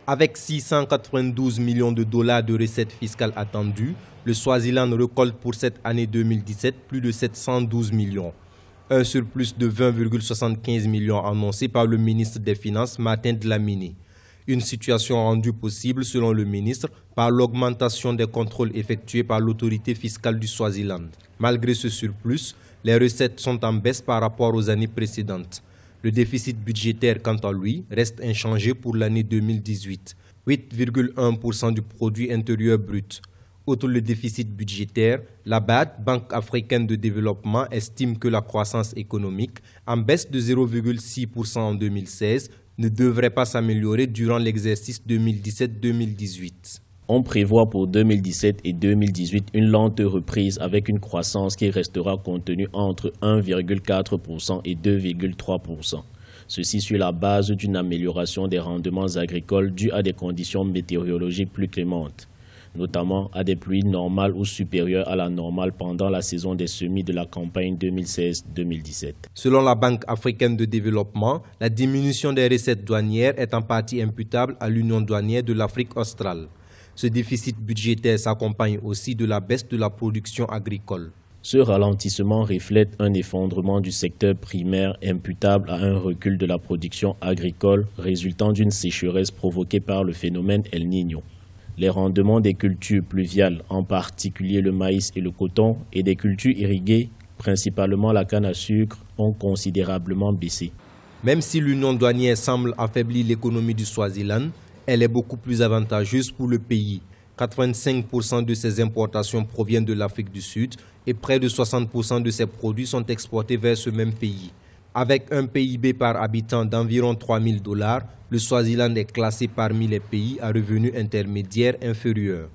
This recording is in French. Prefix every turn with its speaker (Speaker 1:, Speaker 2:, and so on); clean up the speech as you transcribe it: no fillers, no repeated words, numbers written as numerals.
Speaker 1: Avec 692 millions de dollars de recettes fiscales attendues, le Swaziland récolte pour cette année 2017 plus de 712 millions. Un surplus de 20,75 millions annoncé par le ministre des Finances, Martin Dlamini. Une situation rendue possible, selon le ministre, par l'augmentation des contrôles effectués par l'autorité fiscale du Swaziland. Malgré ce surplus, les recettes sont en baisse par rapport aux années précédentes. Le déficit budgétaire, quant à lui, reste inchangé pour l'année 2018, 8,1% du produit intérieur brut. Outre le déficit budgétaire, la BAD, Banque africaine de développement, estime que la croissance économique, en baisse de 0,6% en 2016, ne devrait pas s'améliorer durant l'exercice 2017-2018.
Speaker 2: On prévoit pour 2017 et 2018 une lente reprise avec une croissance qui restera contenue entre 1,4% et 2,3%. Ceci sur la base d'une amélioration des rendements agricoles due à des conditions météorologiques plus clémentes, notamment à des pluies normales ou supérieures à la normale pendant la saison des semis de la campagne 2016-2017.
Speaker 1: Selon la Banque africaine de développement, la diminution des recettes douanières est en partie imputable à l'Union douanière de l'Afrique australe. Ce déficit budgétaire s'accompagne aussi de la baisse de la production agricole.
Speaker 2: Ce ralentissement reflète un effondrement du secteur primaire imputable à un recul de la production agricole résultant d'une sécheresse provoquée par le phénomène El Niño. Les rendements des cultures pluviales, en particulier le maïs et le coton, et des cultures irriguées, principalement la canne à sucre, ont considérablement baissé.
Speaker 1: Même si l'union douanière semble affaiblir l'économie du Swaziland, elle est beaucoup plus avantageuse pour le pays. 85% de ses importations proviennent de l'Afrique du Sud et près de 60% de ses produits sont exportés vers ce même pays. Avec un PIB par habitant d'environ 3 000 $, le Swaziland est classé parmi les pays à revenus intermédiaires inférieurs.